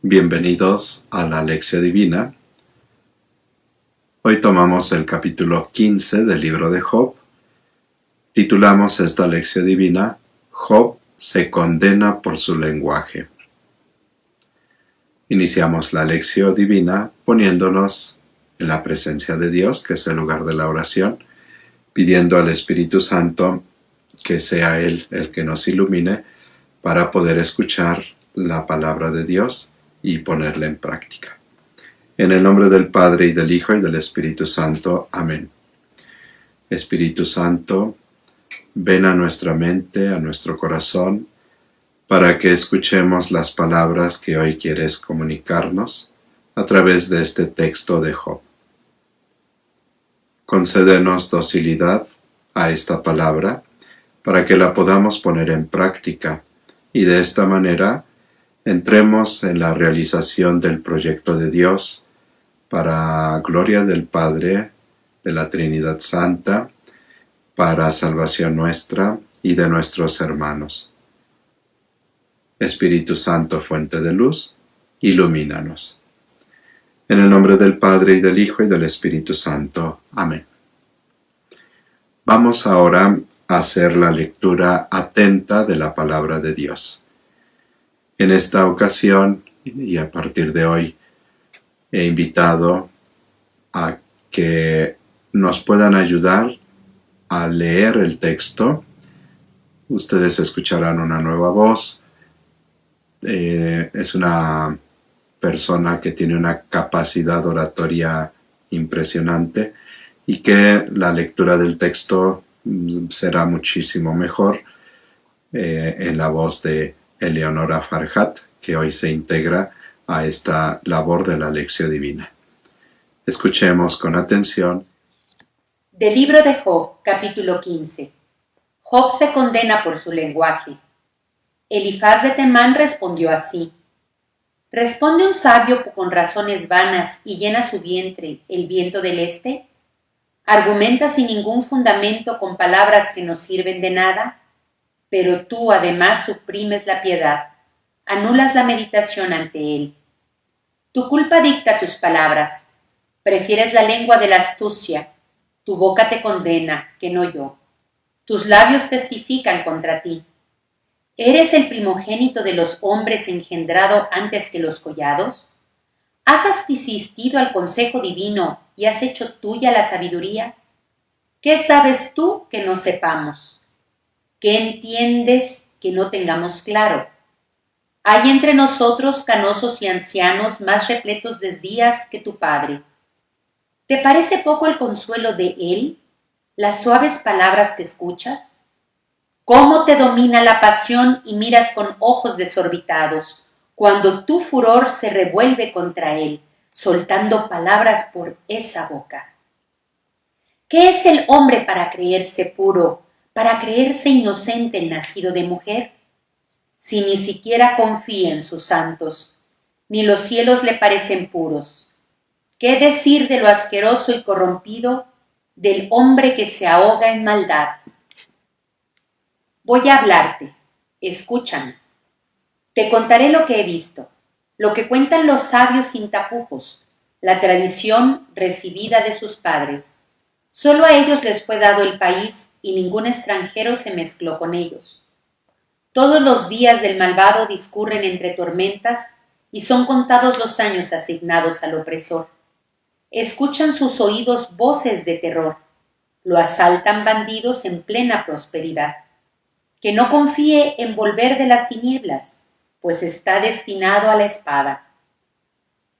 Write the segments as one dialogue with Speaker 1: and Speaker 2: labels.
Speaker 1: Bienvenidos a la Lección Divina. Hoy tomamos el capítulo 15 del libro de Job. Titulamos esta Lección Divina, Job se condena por su lenguaje. Iniciamos la Lección Divina poniéndonos en la presencia de Dios, que es el lugar de la oración, pidiendo al Espíritu Santo que sea Él el que nos ilumine para poder escuchar la palabra de Dios y ponerla en práctica. En el nombre del Padre, y del Hijo, y del Espíritu Santo. Amén. Espíritu Santo, ven a nuestra mente, a nuestro corazón, para que escuchemos las palabras que hoy quieres comunicarnos a través de este texto de Job. Concédenos docilidad a esta palabra, para que la podamos poner en práctica, y de esta manera entremos en la realización del proyecto de Dios para gloria del Padre, de la Trinidad Santa, para salvación nuestra y de nuestros hermanos. Espíritu Santo, fuente de luz, ilumínanos. En el nombre del Padre, y del Hijo, y del Espíritu Santo. Amén. Vamos ahora a hacer la lectura atenta de la palabra de Dios. En esta ocasión, y a partir de hoy, he invitado a que nos puedan ayudar a leer el texto. Ustedes escucharán una nueva voz. Es una persona que tiene una capacidad oratoria impresionante y que la lectura del texto será muchísimo mejor en la voz de Eleonora Farhat, que hoy se integra a esta labor de la Lección Divina. Escuchemos con atención.
Speaker 2: Del libro de Job, capítulo 15. Job se condena por su lenguaje. Elifaz de Temán respondió así: ¿Responde un sabio con razones vanas y llena su vientre el viento del este? ¿Argumenta sin ningún fundamento con palabras que no sirven de nada? Pero tú además suprimes la piedad, anulas la meditación ante él. Tu culpa dicta tus palabras, prefieres la lengua de la astucia, tu boca te condena, que no yo. Tus labios testifican contra ti. ¿Eres el primogénito de los hombres engendrado antes que los collados? ¿Has asistido al consejo divino y has hecho tuya la sabiduría? ¿Qué sabes tú que no sepamos? ¿Qué entiendes que no tengamos claro? Hay entre nosotros canosos y ancianos más repletos de días que tu padre. ¿Te parece poco el consuelo de él, las suaves palabras que escuchas? ¿Cómo te domina la pasión y miras con ojos desorbitados, cuando tu furor se revuelve contra él, soltando palabras por esa boca? ¿Qué es el hombre para creerse puro, para creerse inocente el nacido de mujer? Si ni siquiera confía en sus santos, ni los cielos le parecen puros. ¿Qué decir de lo asqueroso y corrompido, del hombre que se ahoga en maldad? Voy a hablarte, escúchame. Te contaré lo que he visto, lo que cuentan los sabios sin tapujos, la tradición recibida de sus padres. Solo a ellos les fue dado el país y ningún extranjero se mezcló con ellos. Todos los días del malvado discurren entre tormentas y son contados los años asignados al opresor. Escuchan sus oídos voces de terror, lo asaltan bandidos en plena prosperidad. Que no confíe en volver de las tinieblas, pues está destinado a la espada.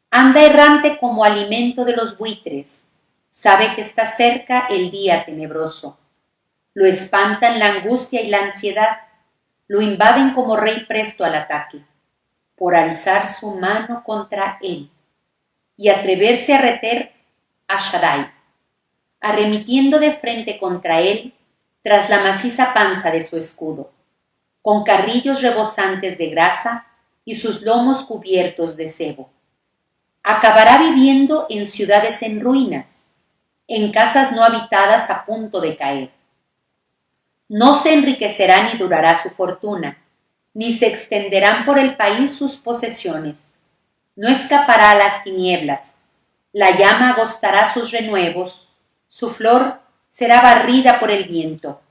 Speaker 2: Anda errante como alimento de los buitres, sabe que está cerca el día tenebroso. Lo espantan la angustia y la ansiedad, lo invaden como rey presto al ataque, por alzar su mano contra él y atreverse a reter a Shaddai, arremitiendo de frente contra él tras la maciza panza de su escudo, con carrillos rebosantes de grasa y sus lomos cubiertos de sebo. Acabará viviendo en ciudades en ruinas, en casas no habitadas a punto de caer. No se enriquecerá ni durará su fortuna, ni se extenderán por el país sus posesiones. no escapará a las tinieblas, la llama agostará sus renuevos, su flor será barrida por el viento.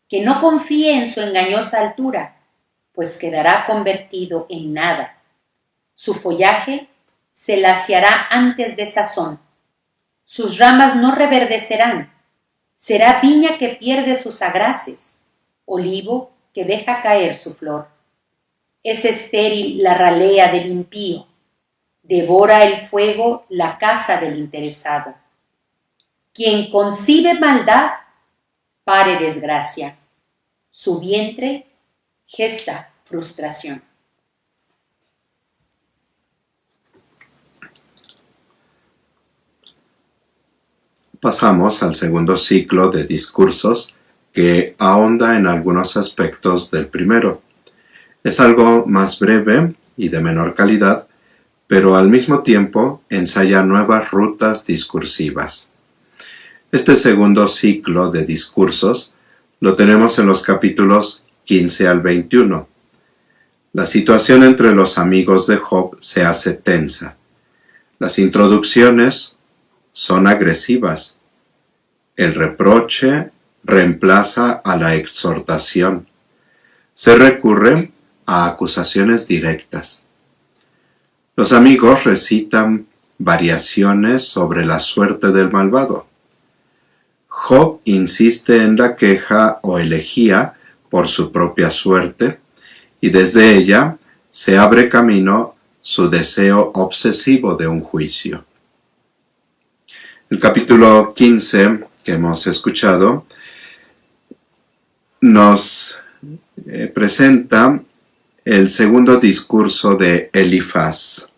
Speaker 2: Que no confíe en su engañosa altura, pues quedará convertido en nada. Su follaje se laciará antes de sazón, sus ramas no reverdecerán, será viña que pierde sus agraces, olivo que deja caer su flor. Es estéril la ralea del impío, devora el fuego la casa del interesado. Quien concibe maldad, pare desgracia, su vientre gesta frustración.
Speaker 1: Pasamos al segundo ciclo de discursos que ahonda en algunos aspectos del primero. Es algo más breve y de menor calidad, pero al mismo tiempo ensaya nuevas rutas discursivas. Este segundo ciclo de discursos lo tenemos en los capítulos 15 al 21. La situación entre los amigos de Job se hace tensa. Las introducciones son agresivas. El reproche reemplaza a la exhortación. Se recurre a acusaciones directas. Los amigos recitan variaciones sobre la suerte del malvado. Job insiste en la queja o elegía por su propia suerte y desde ella se abre camino su deseo obsesivo de un juicio. El capítulo 15 que hemos escuchado nos presenta el segundo discurso de Elifaz.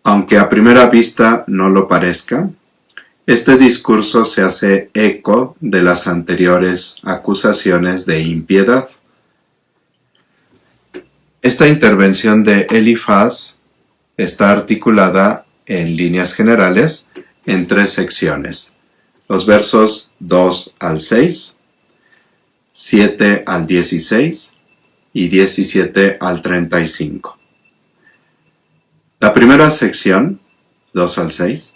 Speaker 1: Aunque a primera vista no lo parezca, este discurso se hace eco de las anteriores acusaciones de impiedad. Esta intervención de Elifaz está articulada en líneas generales en 3 secciones: los versos 2 al 6, 7 al 16 y 17 al 35. La primera sección, 2 al 6,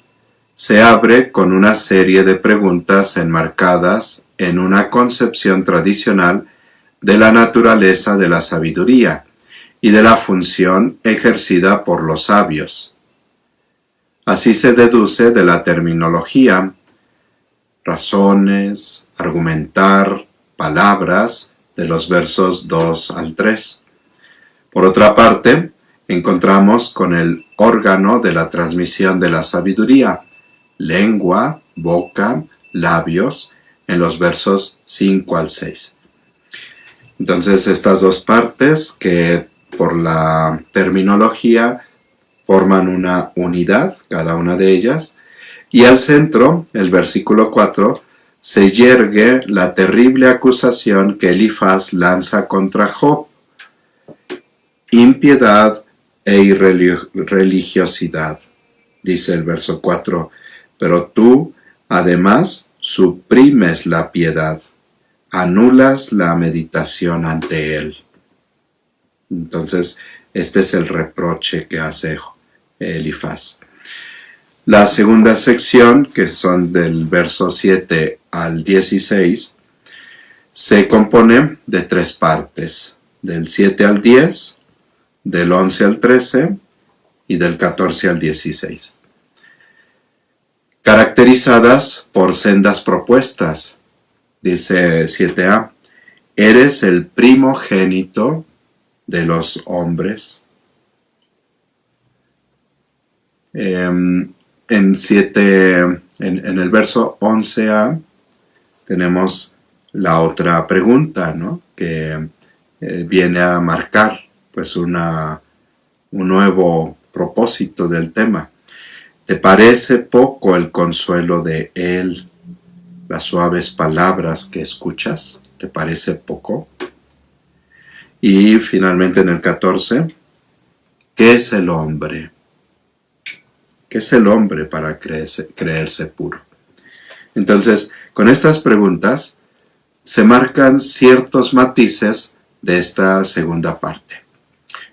Speaker 1: se abre con una serie de preguntas enmarcadas en una concepción tradicional de la naturaleza de la sabiduría y de la función ejercida por los sabios. Así se deduce de la terminología, razones, argumentar, palabras de los versos 2 al 3. Por otra parte, encontramos con el órgano de la transmisión de la sabiduría, lengua, boca, labios, en los versos 5 al 6. Entonces, estas 2 partes que por la terminología forman una unidad, cada una de ellas, y al centro, el versículo 4, se yergue la terrible acusación que Elifaz lanza contra Job: impiedad e irreligiosidad, dice el verso 4, pero tú, además, suprimes la piedad, anulas la meditación ante él. Entonces, este es el reproche que hace Elifaz. La segunda sección, que son del verso 7 al 16, se compone de 3 partes: del 7 al 10, del 11 al 13 y del 14 al 16. Caracterizadas por sendas propuestas. Dice 7a, eres el primogénito de los hombres. En el verso 11a tenemos la otra pregunta, ¿no?, que viene a marcar pues un nuevo propósito del tema. ¿Te parece poco el consuelo de él, las suaves palabras que escuchas? ¿Te parece poco? Y finalmente en el 14, ¿qué es el hombre? ¿Qué es el hombre para creerse puro? Entonces, con estas preguntas se marcan ciertos matices de esta segunda parte.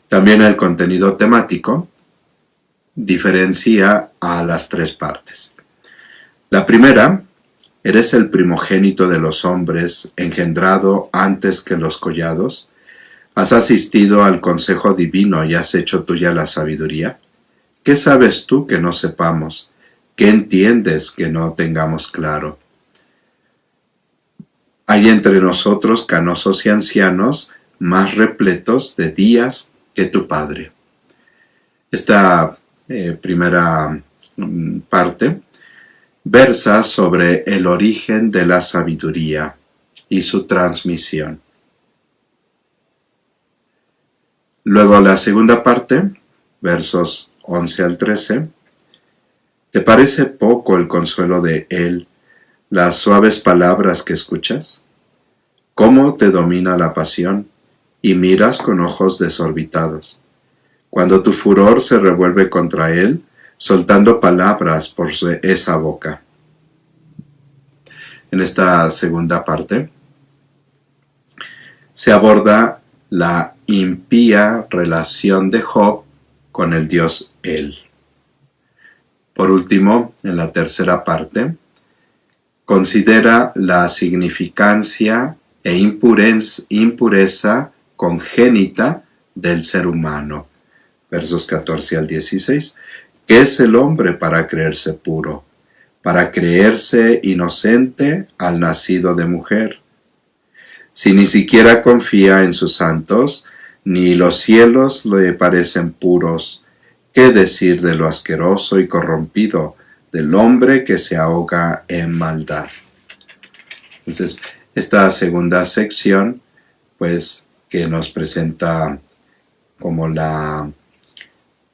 Speaker 1: También el contenido temático diferencia a las tres partes. La primera: eres el primogénito de los hombres, engendrado antes que los collados. ¿Has asistido al consejo divino y has hecho tuya la sabiduría? ¿Qué sabes tú que no sepamos? ¿Qué entiendes que no tengamos claro? Hay entre nosotros canosos y ancianos, más repletos de días que tu padre. Esta primera parte versa sobre el origen de la sabiduría y su transmisión. Luego la segunda parte, versos 11 al 13. ¿Te parece poco el consuelo de él, las suaves palabras que escuchas? ¿Cómo te domina la pasión y miras con ojos desorbitados? Cuando tu furor se revuelve contra él, soltando palabras por esa boca. En esta segunda parte se aborda la impía relación de Job con el Dios Él. Por último, en la tercera parte, considera la significancia e impureza congénita del ser humano. Versos 14 al 16. ¿Qué es el hombre para creerse puro? Para creerse inocente al nacido de mujer. Si ni siquiera confía en sus santos, ni los cielos le parecen puros, ¿qué decir de lo asqueroso y corrompido, del hombre que se ahoga en maldad? Entonces, esta segunda sección, pues, que nos presenta como la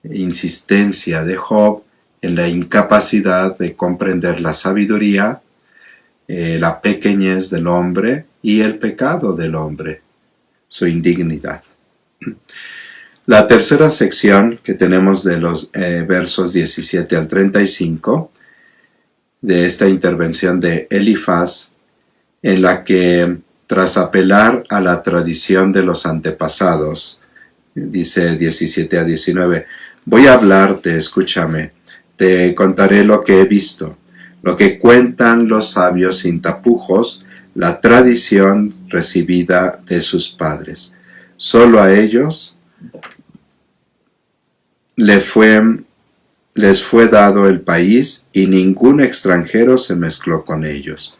Speaker 1: insistencia de Job en la incapacidad de comprender la sabiduría, la pequeñez del hombre y el pecado del hombre, su indignidad. La tercera sección que tenemos de los versos 17 al 35 de esta intervención de Elifaz, en la que, tras apelar a la tradición de los antepasados, dice 17 a 19, voy a hablarte, escúchame, te contaré lo que he visto, lo que cuentan los sabios sin tapujos, la tradición recibida de sus padres. Solo a ellos les fue dado el país y ningún extranjero se mezcló con ellos.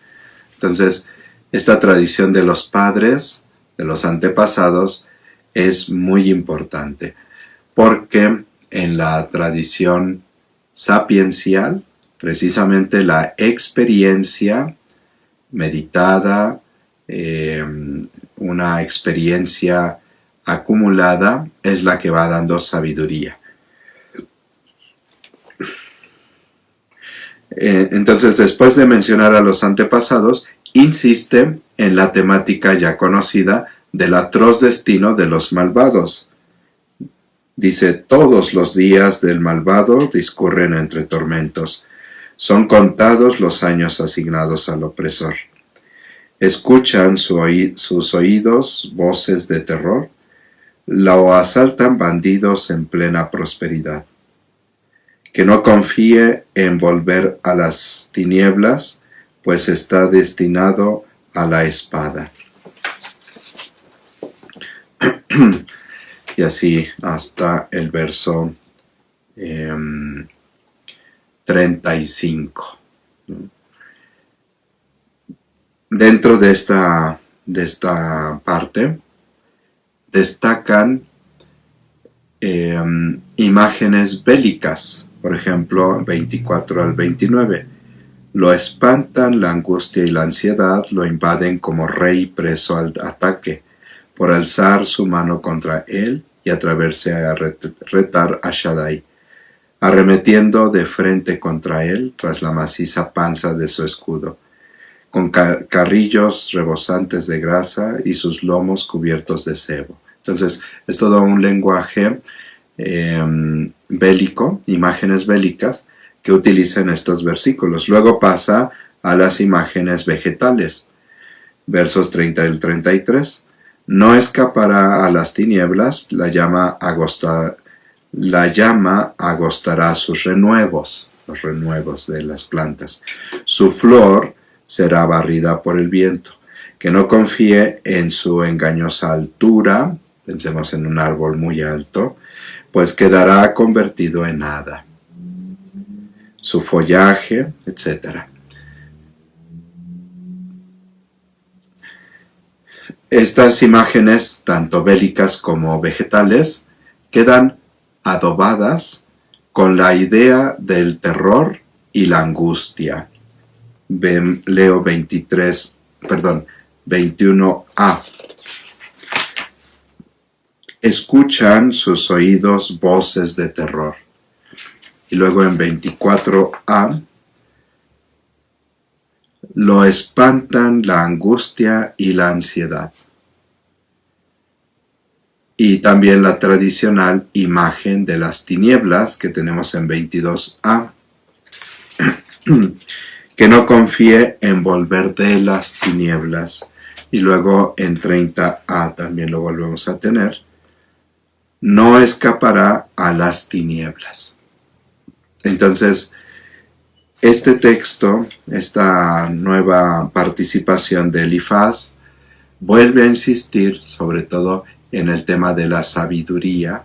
Speaker 1: Entonces, esta tradición de los padres, de los antepasados, es muy importante, porque en la tradición sapiencial, precisamente la experiencia meditada, una experiencia acumulada, es la que va dando sabiduría. Entonces, después de mencionar a los antepasados, insiste en la temática ya conocida del atroz destino de los malvados. Dice, todos los días del malvado discurren entre tormentos. Son contados los años asignados al opresor. Escuchan sus oídos voces de terror. Lo asaltan bandidos en plena prosperidad. Que no confíe en volver a las tinieblas, pues está destinado a la espada. Y así hasta el verso 35. Dentro de esta parte destacan imágenes bélicas, por ejemplo 24 al 29. Lo espantan la angustia y la ansiedad, lo invaden como rey preso al ataque, por alzar su mano contra él y atreverse a retar a Shaddai, arremetiendo de frente contra él tras la maciza panza de su escudo, con carrillos rebosantes de grasa y sus lomos cubiertos de sebo. Entonces, es todo un lenguaje bélico, imágenes bélicas, que utiliza en estos versículos. Luego pasa a las imágenes vegetales. Versos 30 y 33. No escapará a las tinieblas, la llama agostará sus renuevos, los renuevos de las plantas. Su flor será barrida por el viento. Que no confíe en su engañosa altura, pensemos en un árbol muy alto, pues quedará convertido en nada. Su follaje, etc. Estas imágenes, tanto bélicas como vegetales, quedan adobadas con la idea del terror y la angustia. Leo 21a. Escuchan sus oídos voces de terror. Y luego en 24a, lo espantan la angustia y la ansiedad. Y también la tradicional imagen de las tinieblas que tenemos en 22a. Que no confíe en volver de las tinieblas. Y luego en 30a también lo volvemos a tener. No escapará a las tinieblas. Entonces, este texto, esta nueva participación de Elifaz, vuelve a insistir sobre todo en el tema de la sabiduría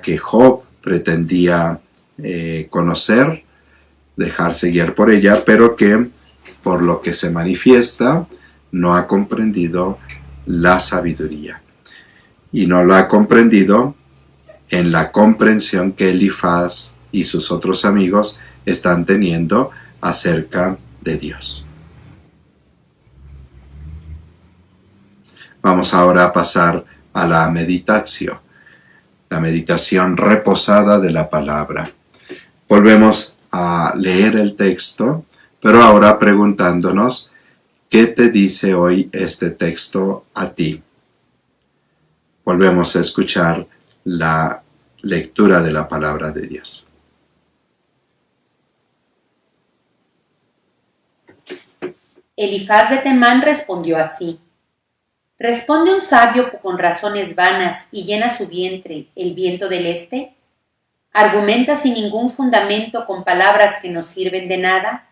Speaker 1: que Job pretendía conocer, dejarse guiar por ella, pero que por lo que se manifiesta no ha comprendido la sabiduría. Y no la ha comprendido en la comprensión que Elifaz y sus otros amigos están teniendo acerca de Dios. Vamos ahora a pasar a la meditación reposada de la palabra. Volvemos a leer el texto, pero ahora preguntándonos, ¿qué te dice hoy este texto a ti? Volvemos a escuchar la lectura de la palabra de Dios.
Speaker 2: Elifaz de Temán respondió así: ¿Responde un sabio con razones vanas y llena su vientre el viento del este? ¿Argumenta sin ningún fundamento con palabras que no sirven de nada?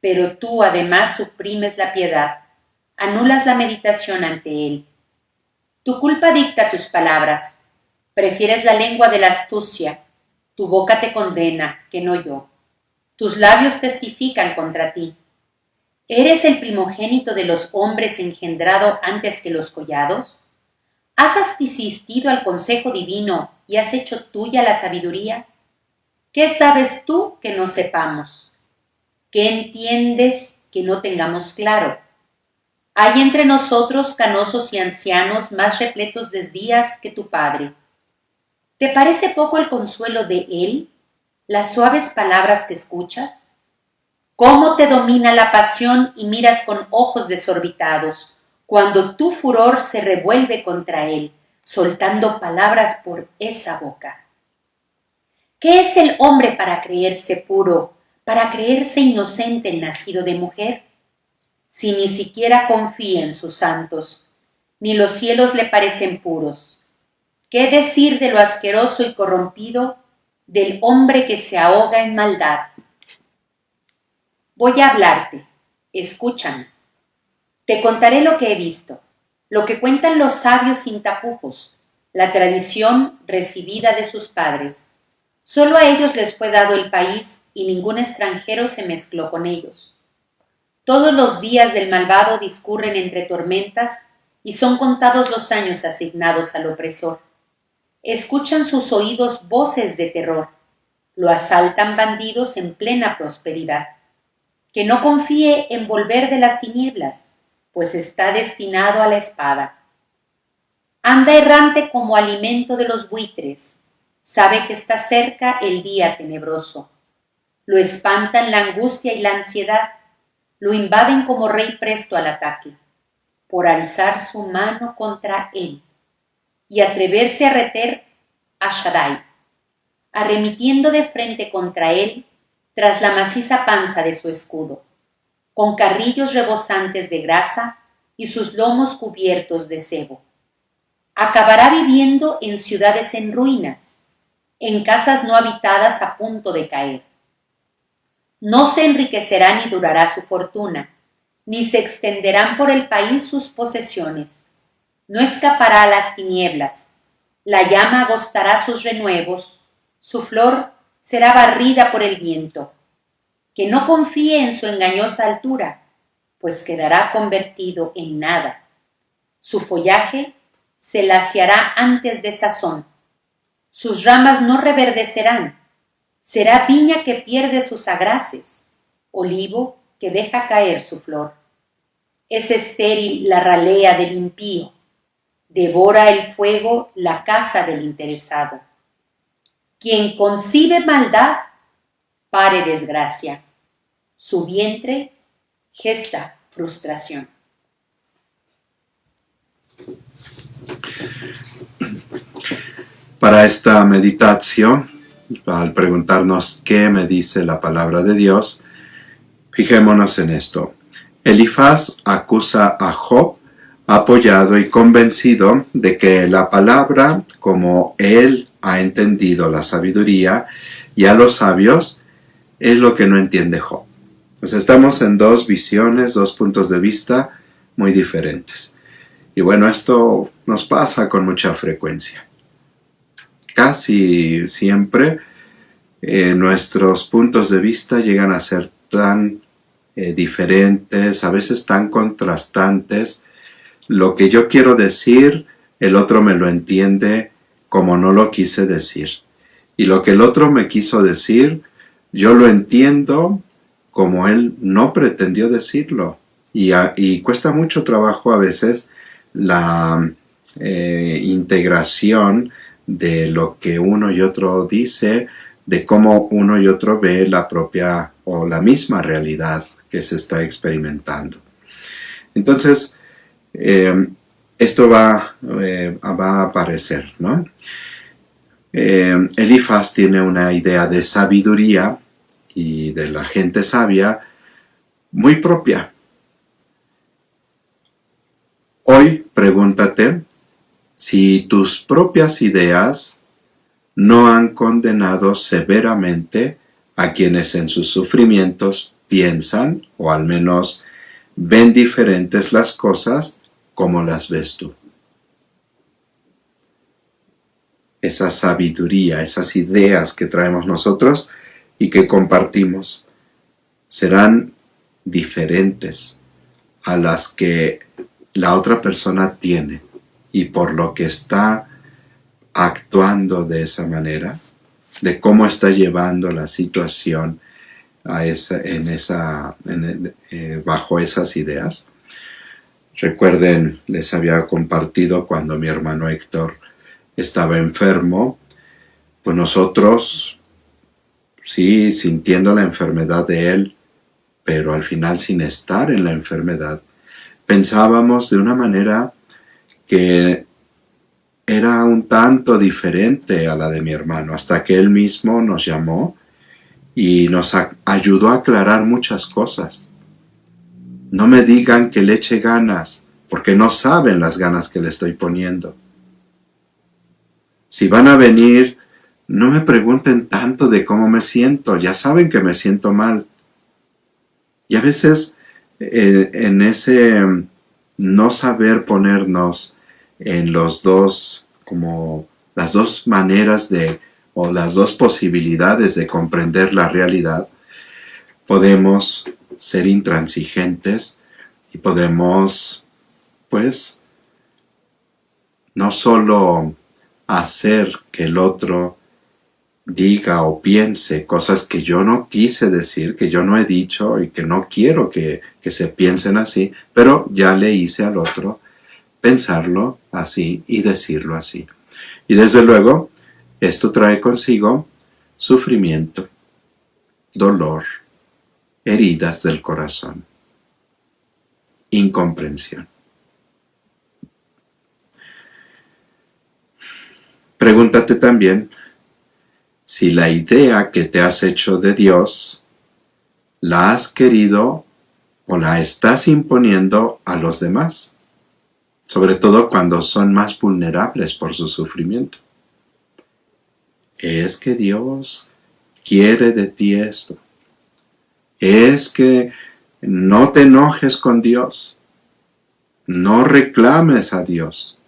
Speaker 2: Pero tú además suprimes la piedad, anulas la meditación ante él. Tu culpa dicta tus palabras, prefieres la lengua de la astucia, tu boca te condena, que no yo. Tus labios testifican contra ti. ¿Eres el primogénito de los hombres engendrado antes que los collados? ¿Has asistido al consejo divino y has hecho tuya la sabiduría? ¿Qué sabes tú que no sepamos? ¿Qué entiendes que no tengamos claro? Hay entre nosotros canosos y ancianos más repletos de días que tu padre. ¿Te parece poco el consuelo de él, las suaves palabras que escuchas? ¿Cómo te domina la pasión y miras con ojos desorbitados, cuando tu furor se revuelve contra él, soltando palabras por esa boca? ¿Qué es el hombre para creerse puro, para creerse inocente el nacido de mujer? Si ni siquiera confía en sus santos, ni los cielos le parecen puros. ¿Qué decir de lo asqueroso y corrompido, del hombre que se ahoga en maldad? Voy a hablarte, escúchame. Te contaré lo que he visto, lo que cuentan los sabios sin tapujos, la tradición recibida de sus padres. Solo a ellos les fue dado el país y ningún extranjero se mezcló con ellos. Todos los días del malvado discurren entre tormentas y son contados los años asignados al opresor. Escuchan sus oídos voces de terror, lo asaltan bandidos en plena prosperidad. Que no confíe en volver de las tinieblas, pues está destinado a la espada. Anda errante como alimento de los buitres, sabe que está cerca el día tenebroso. Lo espantan la angustia y la ansiedad, lo invaden como rey presto al ataque, por alzar su mano contra él y atreverse a reter a Shaddai, arremitiendo de frente contra él tras la maciza panza de su escudo. Con carrillos rebosantes de grasa, y sus lomos cubiertos de sebo. Acabará viviendo en ciudades en ruinas, en casas no habitadas a punto de caer. No se enriquecerá ni durará su fortuna, ni se extenderán por el país sus posesiones. No escapará a las tinieblas, la llama agostará sus renuevos, su flor será barrida por el viento. Que no confíe en su engañosa altura, pues quedará convertido en nada. Su follaje se laciará antes de sazón, sus ramas no reverdecerán, será viña que pierde sus agraces, olivo que deja caer su flor. Es estéril la ralea del impío, devora el fuego la casa del interesado. Quien concibe maldad, pare desgracia, su vientre gesta frustración.
Speaker 1: Para esta meditación, al preguntarnos qué me dice la palabra de Dios, fijémonos en esto. Elifaz acusa a Job, apoyado y convencido de que la palabra, como él ha entendido la sabiduría y a los sabios, es lo que no entiende Job. Pues estamos en dos visiones, dos puntos de vista muy diferentes. Y bueno, esto nos pasa con mucha frecuencia. Casi siempre nuestros puntos de vista llegan a ser tan diferentes, a veces tan contrastantes. Lo que yo quiero decir, el otro me lo entiende como no lo quise decir. Y lo que el otro me quiso decir, yo lo entiendo como él no pretendió decirlo. Y cuesta mucho trabajo a veces la integración de lo que uno y otro dice, de cómo uno y otro ve la propia o la misma realidad que se está experimentando. Entonces, esto va a aparecer, ¿no? Elifaz tiene una idea de sabiduría y de la gente sabia muy propia. Hoy pregúntate si tus propias ideas no han condenado severamente a quienes en sus sufrimientos piensan, o al menos ven diferentes las cosas como las ves tú. Esa sabiduría, esas ideas que traemos nosotros y que compartimos, serán diferentes a las que la otra persona tiene y por lo que está actuando de esa manera, de cómo está llevando la situación bajo esas ideas. Recuerden, les había compartido cuando mi hermano Héctor estaba enfermo, pues nosotros, sí, sintiendo la enfermedad de él, pero al final sin estar en la enfermedad, pensábamos de una manera que era un tanto diferente a la de mi hermano, hasta que él mismo nos llamó y nos ayudó a aclarar muchas cosas. No me digan que le eche ganas, porque no saben las ganas que le estoy poniendo. Si van a venir, no me pregunten tanto de cómo me siento, ya saben que me siento mal. Y a veces en ese no saber ponernos en los dos, como las dos maneras o las dos posibilidades de comprender la realidad, podemos ser intransigentes y podemos, pues, no solo hacer que el otro diga o piense cosas que yo no quise decir, que yo no he dicho y que no quiero que se piensen así, pero ya le hice al otro pensarlo así y decirlo así. Y desde luego, esto trae consigo sufrimiento, dolor, heridas del corazón, incomprensión. Pregúntate también si la idea que te has hecho de Dios la has querido o la estás imponiendo a los demás, sobre todo cuando son más vulnerables por su sufrimiento. Es que Dios quiere de ti esto. Es que no te enojes con Dios. No reclames a Dios.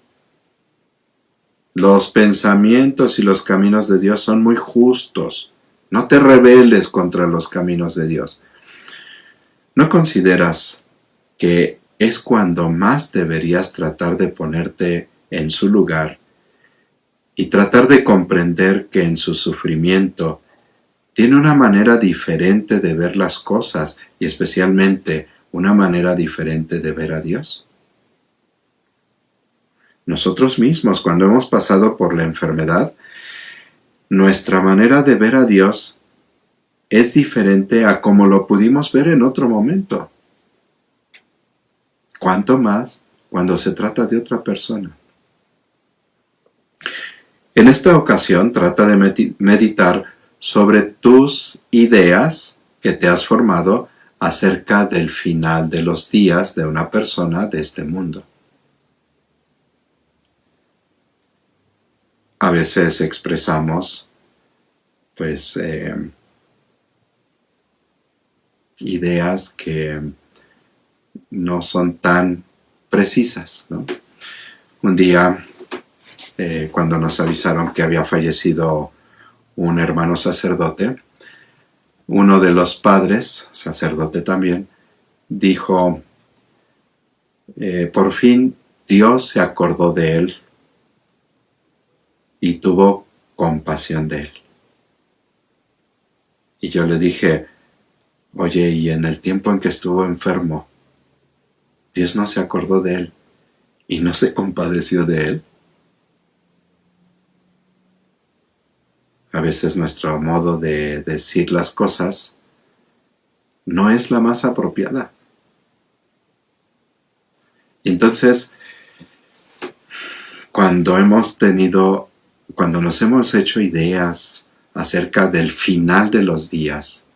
Speaker 1: Los pensamientos y los caminos de Dios son muy justos. No te rebeles contra los caminos de Dios. ¿No consideras que es cuando más deberías tratar de ponerte en su lugar y tratar de comprender que en su sufrimiento tiene una manera diferente de ver las cosas y especialmente una manera diferente de ver a Dios? Nosotros mismos, cuando hemos pasado por la enfermedad, nuestra manera de ver a Dios es diferente a como lo pudimos ver en otro momento. ¿Cuánto más cuando se trata de otra persona? En esta ocasión trata de meditar sobre tus ideas que te has formado acerca del final de los días de una persona de este mundo. A veces expresamos, ideas que no son tan precisas, ¿no? Un día, cuando nos avisaron que había fallecido un hermano sacerdote, uno de los padres, sacerdote también, dijo, por fin Dios se acordó de él y tuvo compasión de él. Y yo le dije, oye, y en el tiempo en que estuvo enfermo, Dios no se acordó de él y no se compadeció de él. A veces nuestro modo de decir las cosas no es la más apropiada. Y entonces, cuando nos hemos hecho ideas acerca del final de los días,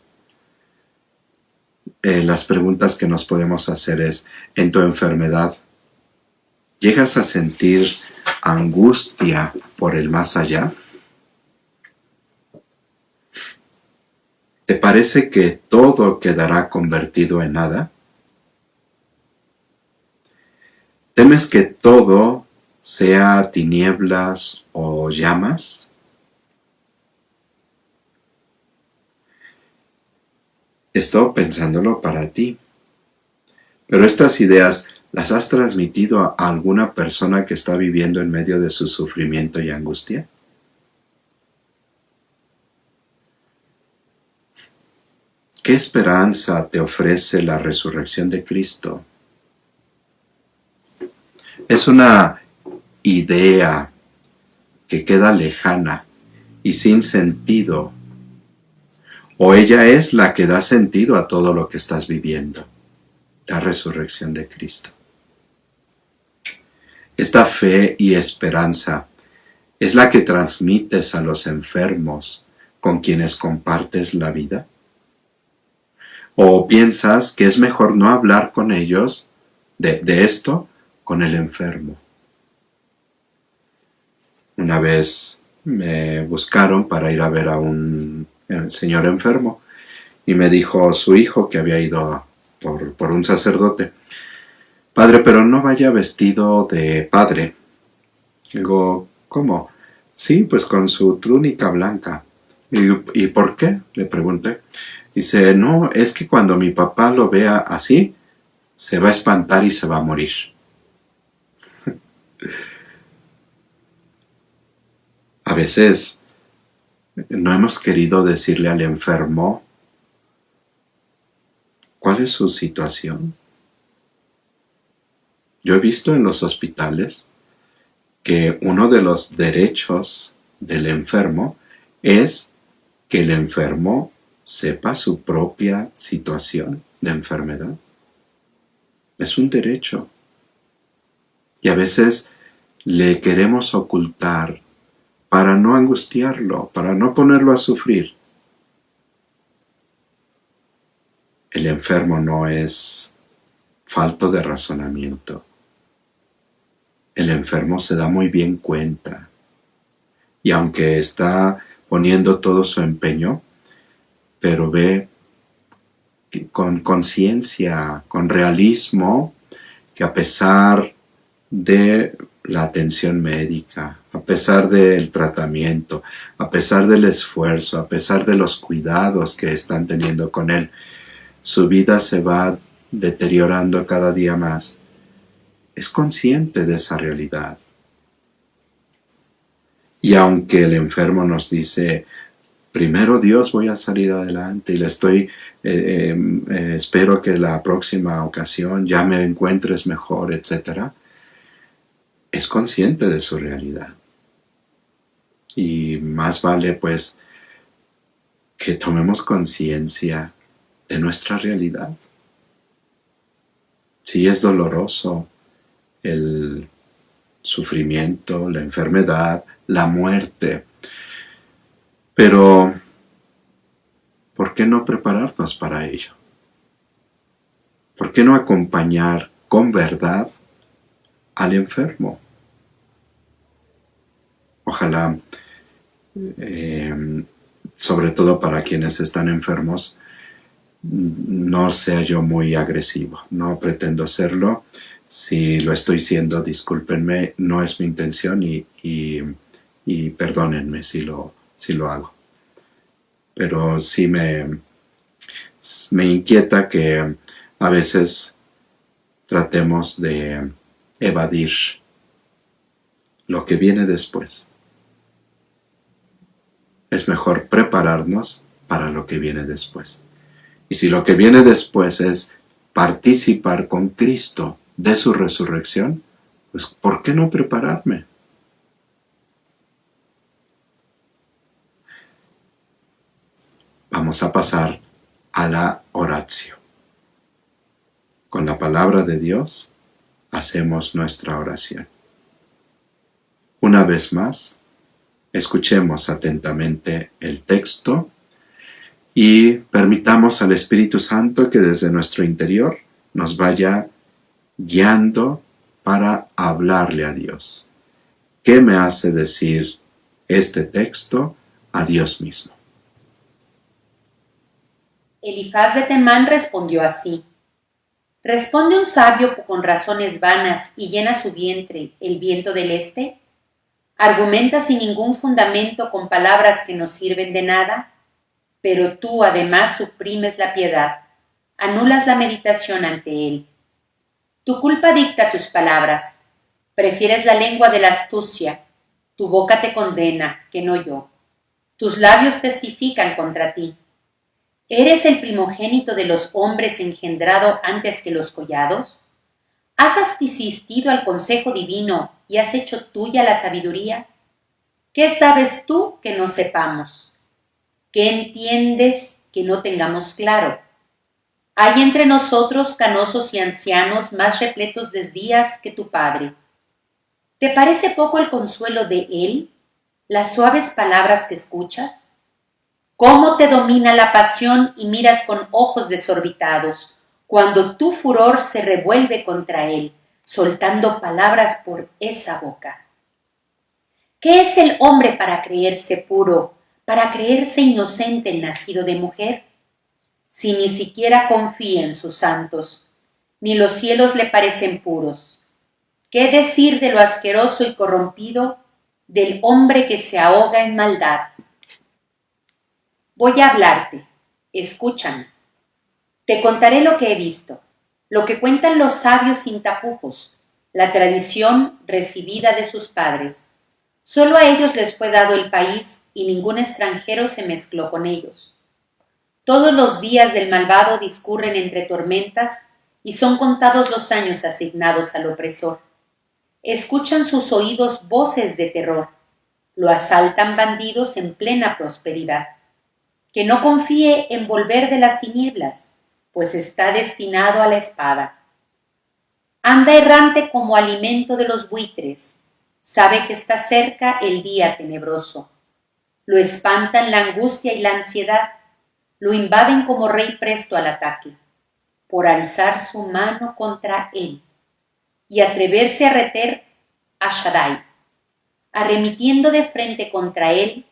Speaker 1: las preguntas que nos podemos hacer es, en tu enfermedad, ¿llegas a sentir angustia por el más allá? ¿Te parece que todo quedará convertido en nada? ¿Temes que todo sea tinieblas o llamas? Estoy pensándolo para ti. Pero estas ideas, ¿las has transmitido a alguna persona que está viviendo en medio de su sufrimiento y angustia? ¿Qué esperanza te ofrece la resurrección de Cristo? Es una idea que queda lejana y sin sentido, o ella es la que da sentido a todo lo que estás viviendo, la resurrección de Cristo. Esta fe y esperanza es la que transmites a los enfermos con quienes compartes la vida. ¿O piensas que es mejor no hablar con ellos de esto con el enfermo? Una vez me buscaron para ir a ver a un señor enfermo y me dijo su hijo que había ido por un sacerdote, padre, pero no vaya vestido de padre. Digo, ¿cómo? Sí, pues con su túnica blanca. ¿Y por qué? Le pregunté. Dice, no, es que cuando mi papá lo vea así, se va a espantar y se va a morir. A veces no hemos querido decirle al enfermo cuál es su situación. Yo he visto en los hospitales que uno de los derechos del enfermo es que el enfermo sepa su propia situación de enfermedad. Es un derecho. Y a veces le queremos ocultar para no angustiarlo, para no ponerlo a sufrir. El enfermo no es falto de razonamiento. El enfermo se da muy bien cuenta. Y aunque está poniendo todo su empeño, pero ve con conciencia, con realismo, que a pesar de la atención médica, a pesar del tratamiento, a pesar del esfuerzo, a pesar de los cuidados que están teniendo con él, su vida se va deteriorando cada día más. Es consciente de esa realidad. Y aunque el enfermo nos dice, primero Dios, voy a salir adelante y le espero que la próxima ocasión ya me encuentres mejor, etc. Es consciente de su realidad. Y más vale pues que tomemos conciencia de nuestra realidad. Sí es doloroso el sufrimiento, la enfermedad, la muerte, pero ¿por qué no prepararnos para ello? ¿Por qué no acompañar con verdad al enfermo? Ojalá, sobre todo para quienes están enfermos, no sea yo muy agresivo. No pretendo serlo. Si lo estoy siendo, discúlpenme, no es mi intención y perdónenme si lo hago. Pero sí me inquieta que a veces tratemos de evadir lo que viene después. Es mejor prepararnos para lo que viene después. Y si lo que viene después es participar con Cristo de su resurrección, pues ¿por qué no prepararme? Vamos a pasar a la oración. Con la palabra de Dios hacemos nuestra oración. Una vez más, escuchemos atentamente el texto y permitamos al Espíritu Santo que desde nuestro interior nos vaya guiando para hablarle a Dios. ¿Qué me hace decir este texto a Dios mismo?
Speaker 2: Elifaz de Temán respondió así: ¿Responde un sabio con razones vanas y llena su vientre el viento del este? ¿Argumenta sin ningún fundamento con palabras que no sirven de nada? Pero tú además suprimes la piedad, anulas la meditación ante él. Tu culpa dicta tus palabras, prefieres la lengua de la astucia, tu boca te condena, que no yo. Tus labios testifican contra ti. ¿Eres el primogénito de los hombres engendrado antes que los collados? ¿Has asistido al consejo divino y has hecho tuya la sabiduría? ¿Qué sabes tú que no sepamos? ¿Qué entiendes que no tengamos claro? Hay entre nosotros canosos y ancianos más repletos de días que tu padre. ¿Te parece poco el consuelo de él, las suaves palabras que escuchas? ¿Cómo te domina la pasión y miras con ojos desorbitados cuando tu furor se revuelve contra él, soltando palabras por esa boca? ¿Qué es el hombre para creerse puro, para creerse inocente el nacido de mujer? Si ni siquiera confía en sus santos, ni los cielos le parecen puros. ¿Qué decir de lo asqueroso y corrompido del hombre que se ahoga en maldad? Voy a hablarte, escúchame. Te contaré lo que he visto, lo que cuentan los sabios sin tapujos, la tradición recibida de sus padres. Solo a ellos les fue dado el país y ningún extranjero se mezcló con ellos. Todos los días del malvado discurren entre tormentas y son contados los años asignados al opresor. Escuchan sus oídos voces de terror, lo asaltan bandidos en plena prosperidad. Que no confíe en volver de las tinieblas, pues está destinado a la espada. Anda errante como alimento de los buitres, sabe que está cerca el día tenebroso. Lo espantan la angustia y la ansiedad, lo invaden como rey presto al ataque. por alzar su mano contra él y atreverse a reter a Shaddai, arremitiendo de frente contra él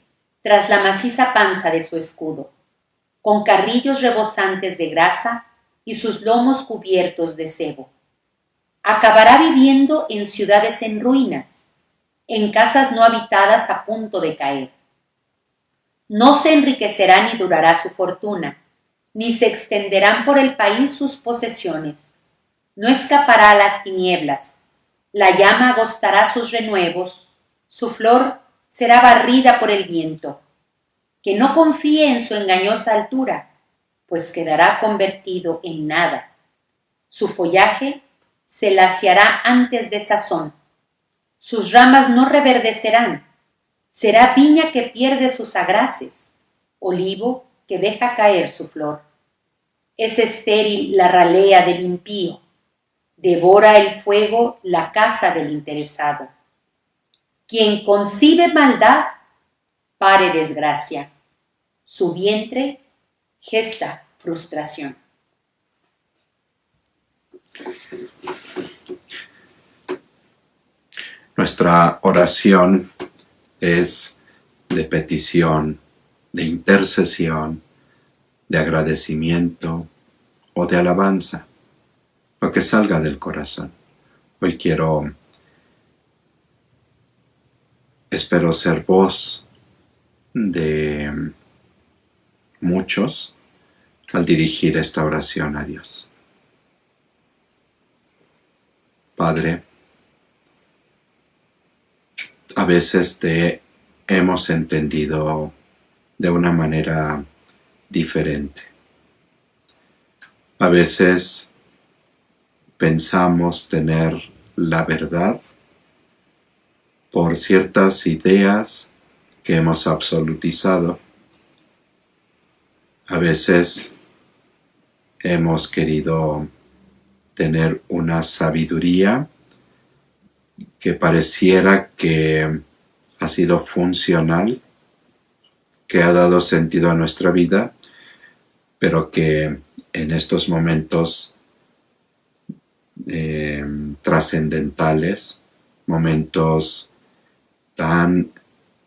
Speaker 2: tras la maciza panza de su escudo, con carrillos rebosantes de grasa y sus lomos cubiertos de sebo. Acabará viviendo en ciudades en ruinas, en casas no habitadas a punto de caer. No se enriquecerá ni durará su fortuna, ni se extenderán por el país sus posesiones. No escapará a las tinieblas, la llama agostará sus renuevos, su flor será barrida por el viento. Que no confíe en su engañosa altura, pues quedará convertido en nada. Su follaje se laciará antes de sazón, sus ramas no reverdecerán, será viña que pierde sus agraces, olivo que deja caer su flor. Es estéril la ralea del impío, devora el fuego la casa del interesado. Quien concibe maldad, pare desgracia, su vientre gesta frustración.
Speaker 1: Nuestra oración es de petición, de intercesión, de agradecimiento o de alabanza, lo que salga del corazón. Hoy espero ser voz de muchos al dirigir esta oración a Dios. Padre, a veces te hemos entendido de una manera diferente. A veces pensamos tener la verdad por ciertas ideas que hemos absolutizado. A veces hemos querido tener una sabiduría que pareciera que ha sido funcional, que ha dado sentido a nuestra vida, pero que en estos momentos trascendentales, momentos tan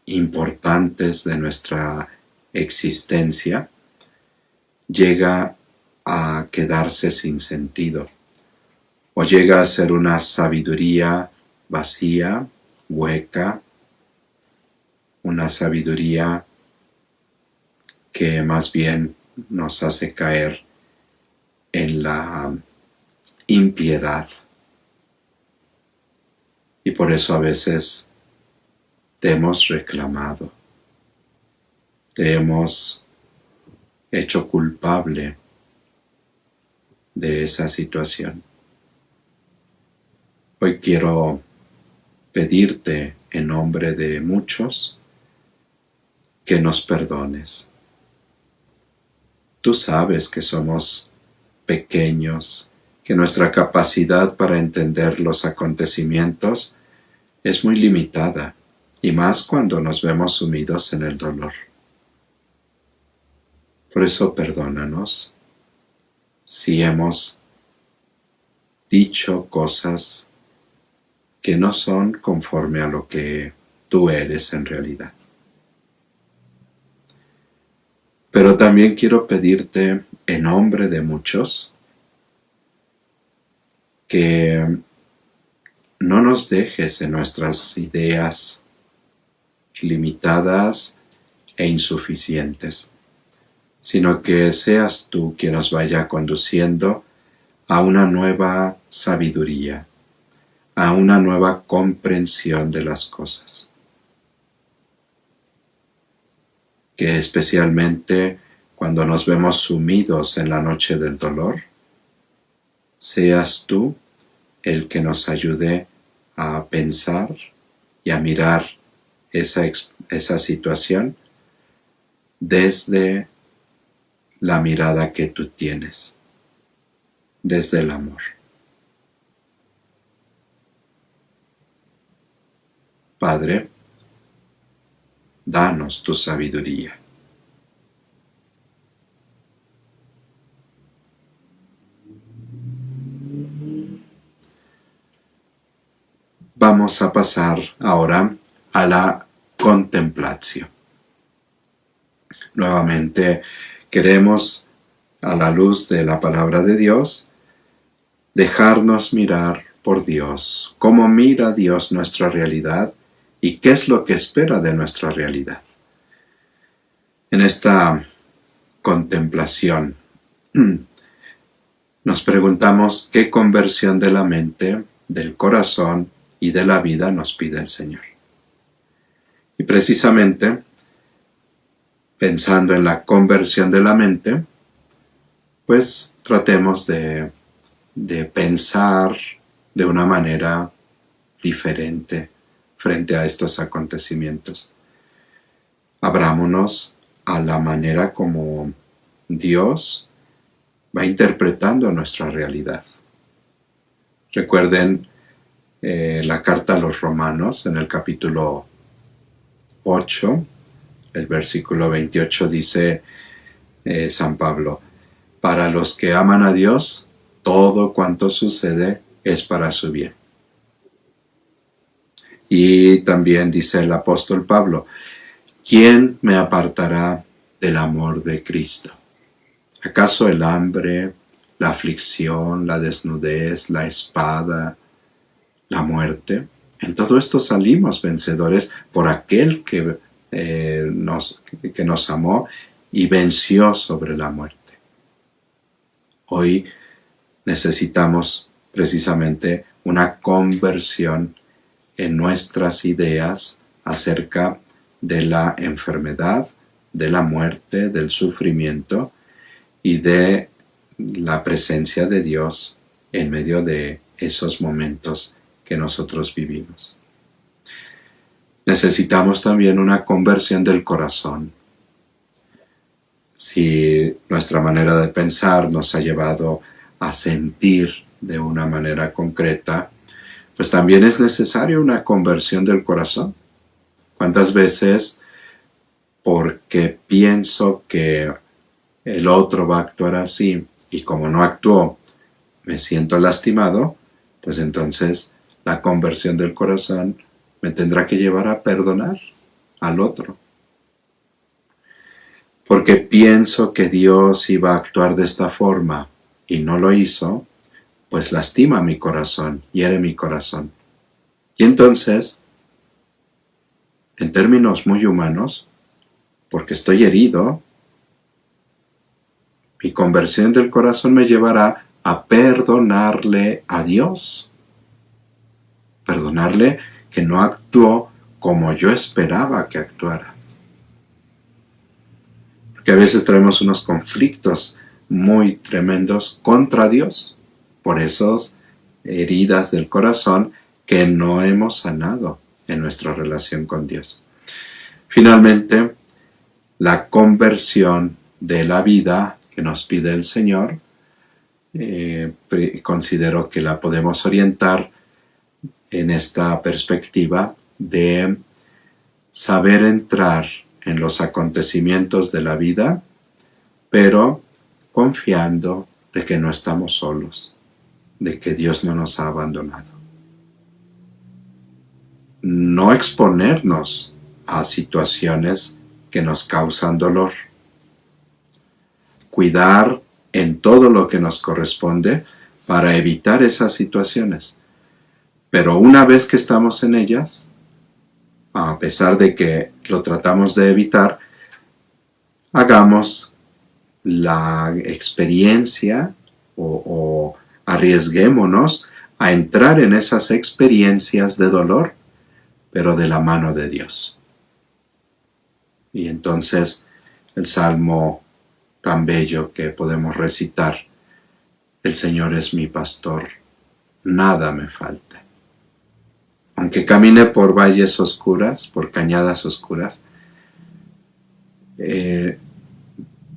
Speaker 1: importantes de nuestra existencia, llega a quedarse sin sentido, o llega a ser una sabiduría vacía, hueca, una sabiduría que más bien nos hace caer en la impiedad. Y por eso a veces te hemos reclamado, te hemos hecho culpable de esa situación. Hoy quiero pedirte en nombre de muchos que nos perdones. Tú sabes que somos pequeños, que nuestra capacidad para entender los acontecimientos es muy limitada, y más cuando nos vemos sumidos en el dolor. Por eso perdónanos si hemos dicho cosas que no son conforme a lo que tú eres en realidad. Pero también quiero pedirte en nombre de muchos que no nos dejes en nuestras ideas limitadas e insuficientes, sino que seas tú quien nos vaya conduciendo a una nueva sabiduría, a una nueva comprensión de las cosas. Que especialmente cuando nos vemos sumidos en la noche del dolor, seas tú el que nos ayude a pensar y a mirar esa situación desde la mirada que tú tienes, desde el amor. Padre, danos tu sabiduría. Vamos a pasar ahora a la contemplación. Nuevamente queremos, a la luz de la palabra de Dios, dejarnos mirar por Dios, cómo mira Dios nuestra realidad y qué es lo que espera de nuestra realidad. En esta contemplación nos preguntamos qué conversión de la mente, del corazón y de la vida nos pide el Señor. Y precisamente, pensando en la conversión de la mente, pues tratemos de pensar de una manera diferente frente a estos acontecimientos. Abrámonos a la manera como Dios va interpretando nuestra realidad. Recuerden la carta a los Romanos en el capítulo 8, el versículo 28 dice San Pablo: para los que aman a Dios, todo cuanto sucede es para su bien. Y también dice el apóstol Pablo: ¿quién me apartará del amor de Cristo? ¿Acaso el hambre, la aflicción, la desnudez, la espada, la muerte? En todo esto salimos vencedores por aquel que nos amó y venció sobre la muerte. Hoy necesitamos precisamente una conversión en nuestras ideas acerca de la enfermedad, de la muerte, del sufrimiento y de la presencia de Dios en medio de esos momentos que nosotros vivimos. Necesitamos también una conversión del corazón. Si nuestra manera de pensar nos ha llevado a sentir de una manera concreta, pues también es necesaria una conversión del corazón. ¿Cuántas veces, porque pienso que el otro va a actuar así y como no actuó, me siento lastimado? Pues entonces la conversión del corazón me tendrá que llevar a perdonar al otro. Porque pienso que Dios iba a actuar de esta forma y no lo hizo, pues lastima mi corazón, hiere mi corazón. Y entonces, en términos muy humanos, porque estoy herido, mi conversión del corazón me llevará a perdonarle a Dios. Perdonarle que no actuó como yo esperaba que actuara. Porque a veces traemos unos conflictos muy tremendos contra Dios por esas heridas del corazón que no hemos sanado en nuestra relación con Dios. Finalmente, la conversión de la vida que nos pide el Señor, considero que la podemos orientar en esta perspectiva de saber entrar en los acontecimientos de la vida, pero confiando de que no estamos solos, de que Dios no nos ha abandonado. No exponernos a situaciones que nos causan dolor. Cuidar en todo lo que nos corresponde para evitar esas situaciones. Pero una vez que estamos en ellas, a pesar de que lo tratamos de evitar, hagamos la experiencia o arriesguémonos a entrar en esas experiencias de dolor, pero de la mano de Dios. Y entonces el salmo tan bello que podemos recitar: el Señor es mi pastor, nada me falta. Aunque camine por valles oscuras, por cañadas oscuras,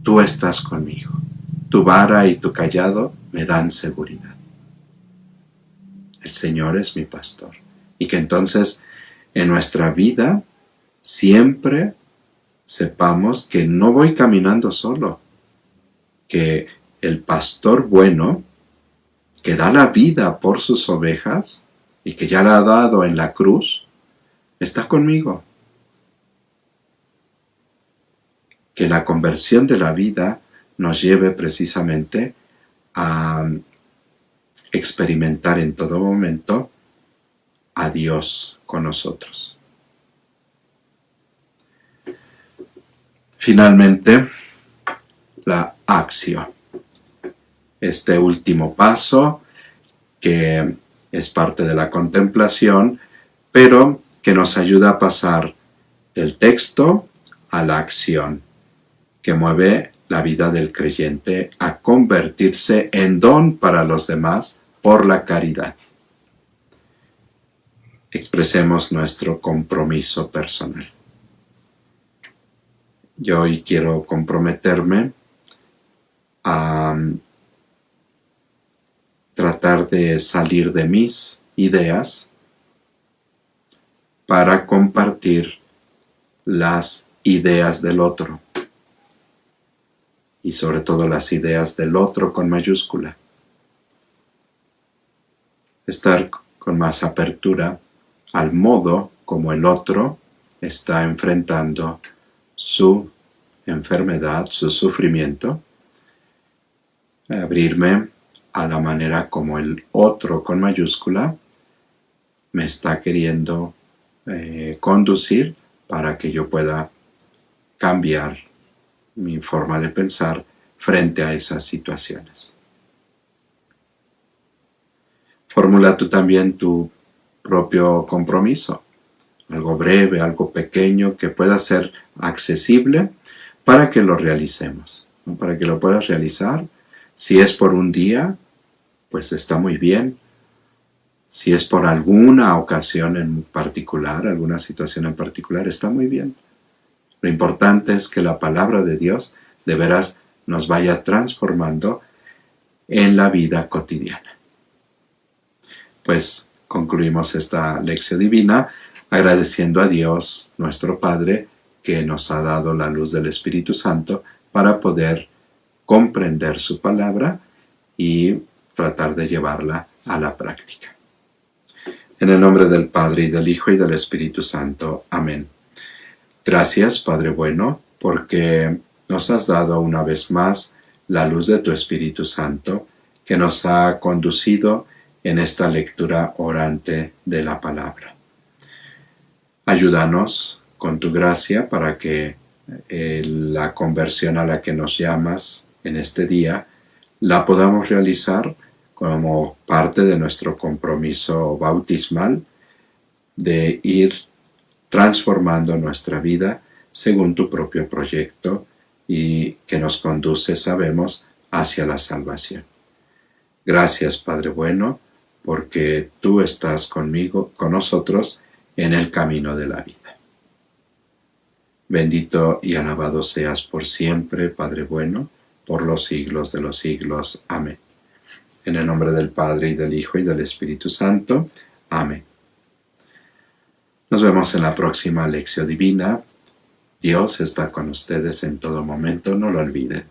Speaker 1: tú estás conmigo. Tu vara y tu cayado me dan seguridad. El Señor es mi pastor. Y que entonces en nuestra vida siempre sepamos que no voy caminando solo, que el pastor bueno, que da la vida por sus ovejas, y que ya la ha dado en la cruz, está conmigo. Que la conversión de la vida nos lleve precisamente a experimentar en todo momento a Dios con nosotros. Finalmente, la acción. Este último paso, que es parte de la contemplación, pero que nos ayuda a pasar del texto a la acción, que mueve la vida del creyente a convertirse en don para los demás por la caridad. Expresemos nuestro compromiso personal. Yo hoy quiero comprometerme a tratar de salir de mis ideas para compartir las ideas del otro, y sobre todo las ideas del otro con mayúscula. Estar con más apertura al modo como el otro está enfrentando su enfermedad, su sufrimiento. Abrirme a la manera como el otro con mayúscula me está queriendo conducir para que yo pueda cambiar mi forma de pensar frente a esas situaciones. Formula tú también tu propio compromiso, algo breve, algo pequeño que pueda ser accesible para que lo realicemos, ¿no? Para que lo puedas realizar. Si es por un día, pues está muy bien. Si es por alguna ocasión en particular, alguna situación en particular, está muy bien. Lo importante es que la palabra de Dios de veras nos vaya transformando en la vida cotidiana. Pues concluimos esta lección divina agradeciendo a Dios, nuestro Padre, que nos ha dado la luz del Espíritu Santo para poder comprender su palabra y tratar de llevarla a la práctica. En el nombre del Padre, y del Hijo, y del Espíritu Santo. Amén. Gracias, Padre bueno, porque nos has dado una vez más la luz de tu Espíritu Santo, que nos ha conducido en esta lectura orante de la palabra. Ayúdanos con tu gracia para que la conversión a la que nos llamas en este día la podamos realizar como parte de nuestro compromiso bautismal de ir transformando nuestra vida según tu propio proyecto y que nos conduce, sabemos, hacia la salvación. Gracias, Padre bueno, porque tú estás conmigo, con nosotros, en el camino de la vida. Bendito y alabado seas por siempre, Padre bueno, por los siglos de los siglos. Amén. En el nombre del Padre, y del Hijo, y del Espíritu Santo. Amén. Nos vemos en la próxima lección divina. Dios está con ustedes en todo momento, no lo olviden.